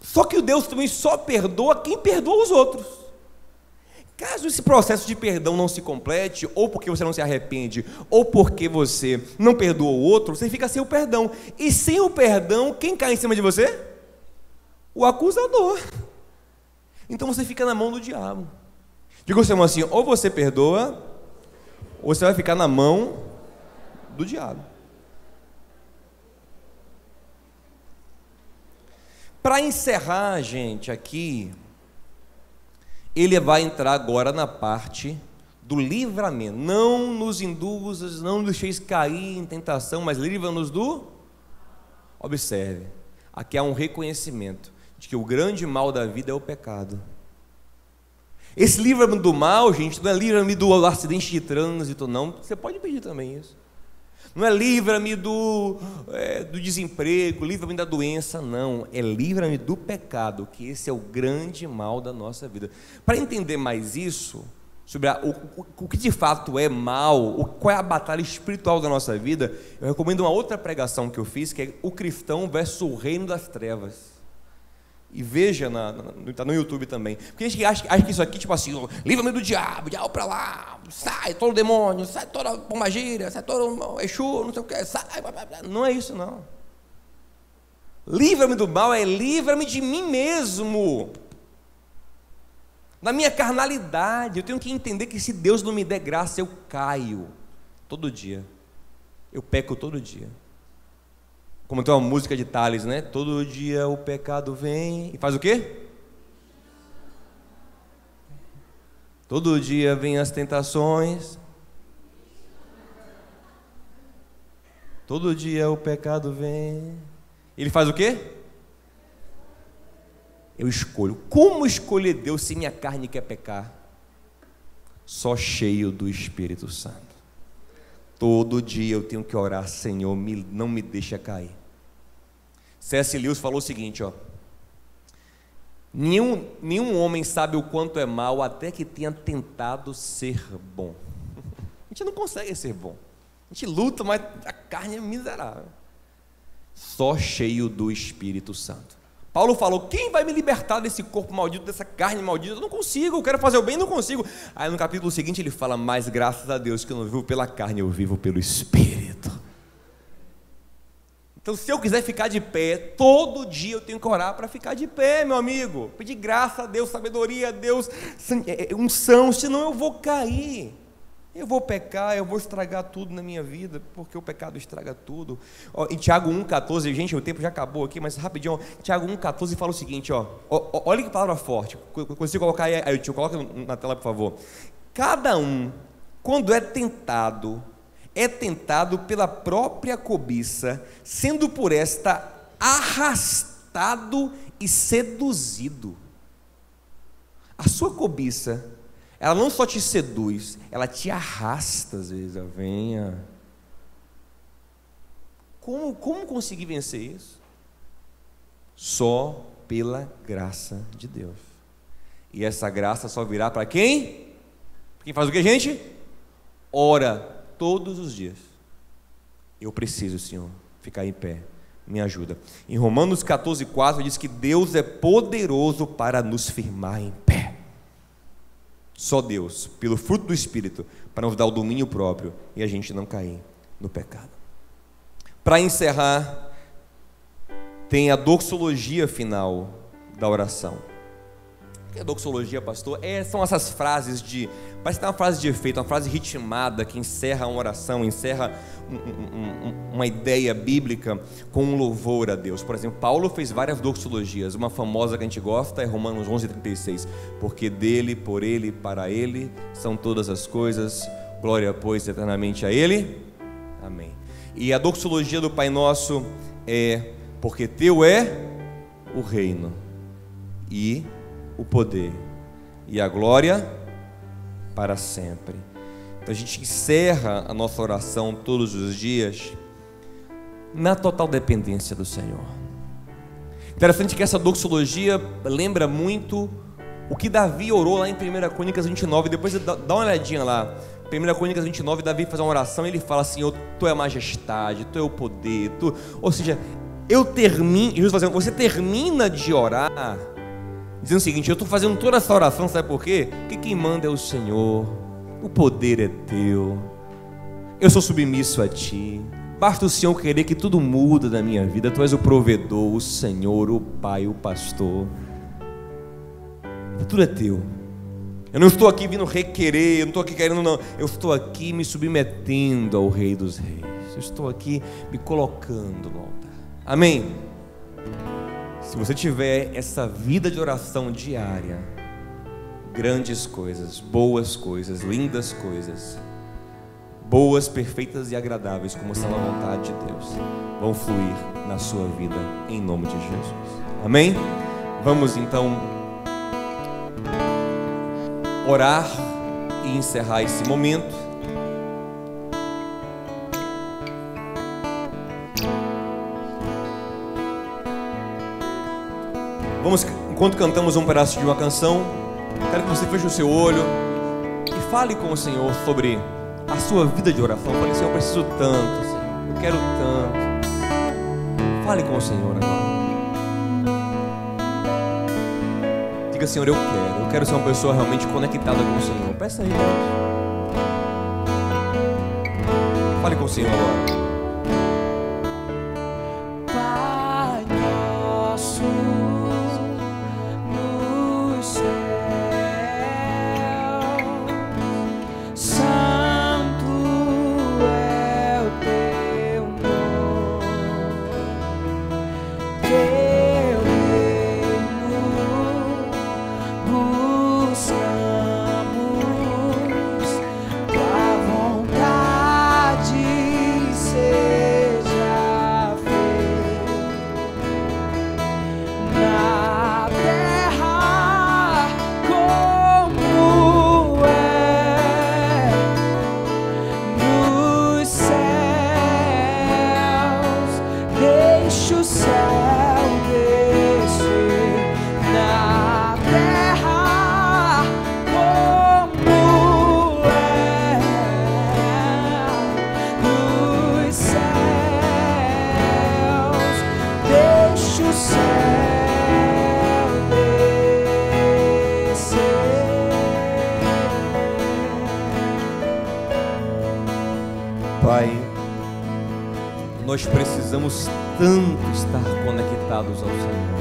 Só que o Deus também só perdoa quem perdoa os outros. Caso esse processo de perdão não se complete, ou porque você não se arrepende, ou porque você não perdoa o outro, você fica sem o perdão. E sem o perdão, quem cai em cima de você? O acusador. Então você fica na mão do diabo. Diga ao seu irmão assim, ou você perdoa, ou você vai ficar na mão do diabo. Para encerrar, gente, aqui, ele vai entrar agora na parte do livramento. Não nos induzas, não nos deixeis cair em tentação, mas livra-nos do... Observe, aqui há um reconhecimento de que o grande mal da vida é o pecado. Esse livra-me do mal, gente, não é livra-me do acidente de trânsito, não. Você pode pedir também isso. Não é livra-me do desemprego, livra-me da doença, não. É livra-me do pecado, que esse é o grande mal da nossa vida. Para entender mais isso, sobre o que de fato é mal, qual é a batalha espiritual da nossa vida, eu recomendo uma outra pregação que eu fiz, que é o cristão versus o reino das trevas. E veja, está no YouTube também. Porque a gente acha que isso aqui, tipo assim, livra-me do diabo para lá, sai todo demônio, sai toda pombagira, sai todo Exu, não sei o que, sai. Não é isso, não. Livra-me do mal é livra-me de mim mesmo, da minha carnalidade. Eu tenho que entender que se Deus não me der graça, eu caio todo dia, eu peco todo dia. Como tem uma música de Tales, né? Todo dia o pecado vem e faz o quê? Todo dia vem as tentações. Todo dia o pecado vem. Ele faz o quê? Eu escolho. Como escolher Deus se minha carne quer pecar? Só cheio do Espírito Santo. Todo dia eu tenho que orar, Senhor, não me deixa cair. C.S. Lewis falou o seguinte, ó: nenhum homem sabe o quanto é mal até que tenha tentado ser bom. A gente não consegue ser bom. A gente luta, mas a carne é miserável. Só cheio do Espírito Santo. Paulo falou, quem vai me libertar desse corpo maldito, dessa carne maldita? Eu não consigo, eu quero fazer o bem, não consigo. Aí no capítulo seguinte ele fala, mas graças a Deus que eu não vivo pela carne, eu vivo pelo Espírito. Então, se eu quiser ficar de pé, todo dia eu tenho que orar para ficar de pé, meu amigo. Pedir graça a Deus, sabedoria a Deus, unção, senão eu vou cair. Eu vou pecar, eu vou estragar tudo na minha vida, porque o pecado estraga tudo. Ó, em Tiago 1,14, gente, o tempo já acabou aqui, mas rapidinho, Tiago 1,14 fala o seguinte, olha que palavra forte. Quando você colocar aí, tio, coloca na tela, por favor. Cada um, quando é tentado pela própria cobiça, sendo por esta arrastado e seduzido. A sua cobiça, ela não só te seduz, ela te arrasta às vezes. Venha. Como conseguir vencer isso? Só pela graça de Deus. E essa graça só virá para quem? Quem faz o que, gente? Ora todos os dias. Eu preciso, Senhor, ficar em pé. Me ajuda. Em Romanos 14:4 diz que Deus é poderoso para nos firmar em pé. Só Deus, pelo fruto do Espírito, para nos dar o domínio próprio e a gente não cair no pecado. Para encerrar, tem a doxologia final da oração. O que é doxologia, pastor? São essas frases parece que é uma frase de efeito, uma frase ritmada que encerra uma oração, encerra uma ideia bíblica com um louvor a Deus. Por exemplo, Paulo fez várias doxologias. Uma famosa que a gente gosta é Romanos 11:36. Porque dele, por ele, para ele são todas as coisas. Glória, pois, eternamente a ele. Amém. E a doxologia do Pai Nosso é: porque teu é o reino e o poder e a glória para sempre. Então a gente encerra a nossa oração todos os dias na total dependência do Senhor. Interessante que essa doxologia lembra muito o que Davi orou lá em 1 Crônicas 29. Depois dá uma olhadinha lá. 1 Crônicas 29, Davi faz uma oração e ele fala assim: tu é a majestade, tu é o poder, ou seja, você termina de orar dizendo o seguinte: eu estou fazendo toda essa oração, sabe por quê? Porque quem manda é o Senhor, o poder é teu, eu sou submisso a ti, basta o Senhor querer que tudo muda na minha vida. Tu és o provedor, o Senhor, o Pai, o pastor, tudo é teu. Eu não estou aqui vindo requerer, eu não estou aqui querendo, não, eu estou aqui me submetendo ao Rei dos Reis, eu estou aqui me colocando no altar. Amém? Se você tiver essa vida de oração diária, grandes coisas, boas coisas, lindas coisas, boas, perfeitas e agradáveis, como são a vontade de Deus, vão fluir na sua vida, em nome de Jesus. Amém? Vamos então orar e encerrar esse momento. Vamos, enquanto cantamos um pedaço de uma canção, quero que você feche o seu olho e fale com o Senhor sobre a sua vida de oração. Fale: Senhor, eu preciso tanto, Senhor, eu quero tanto. Fale com o Senhor agora. Diga: Senhor, eu quero ser uma pessoa realmente conectada com o Senhor. Peça a Ele. Fale com o Senhor agora. Pai, nós precisamos tanto estar conectados ao Senhor.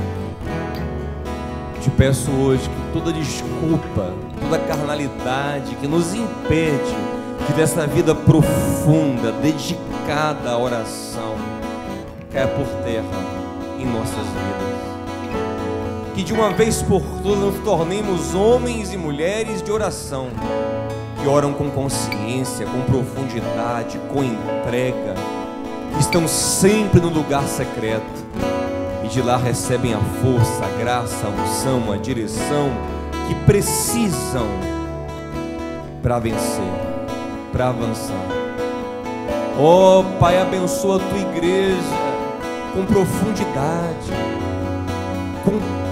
Te peço hoje que toda desculpa, toda carnalidade que nos impede de ter essa vida profunda, dedicada à oração, caia por terra em nossas vidas. Que de uma vez por todas nos tornemos homens e mulheres de oração, que oram com consciência, com profundidade, com entrega, que estão sempre no lugar secreto e de lá recebem a força, a graça, a unção, a direção que precisam para vencer, para avançar. Oh Pai, abençoa a tua igreja com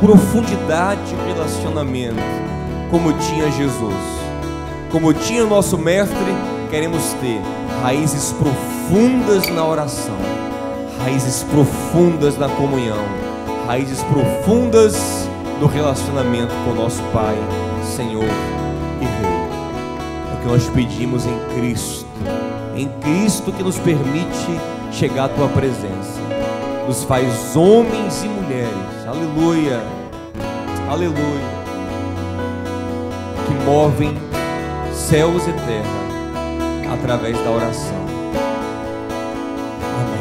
profundidade de relacionamento, como tinha Jesus, como tinha o nosso Mestre. Queremos ter raízes profundas na oração, raízes profundas na comunhão, raízes profundas no relacionamento com o nosso Pai, Senhor e Rei. É o que nós pedimos em Cristo que nos permite chegar à Tua presença, nos faz homens e mulheres, aleluia, aleluia, que movem céus e terra através da oração. Amém.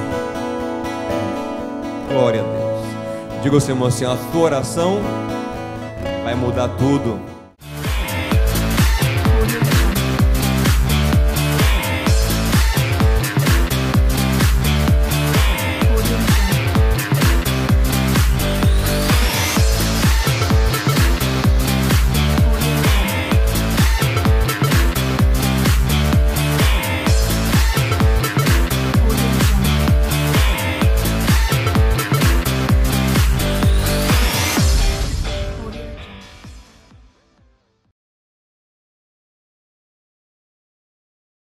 Glória a Deus. Diga ao seu irmão assim: a tua oração vai mudar tudo.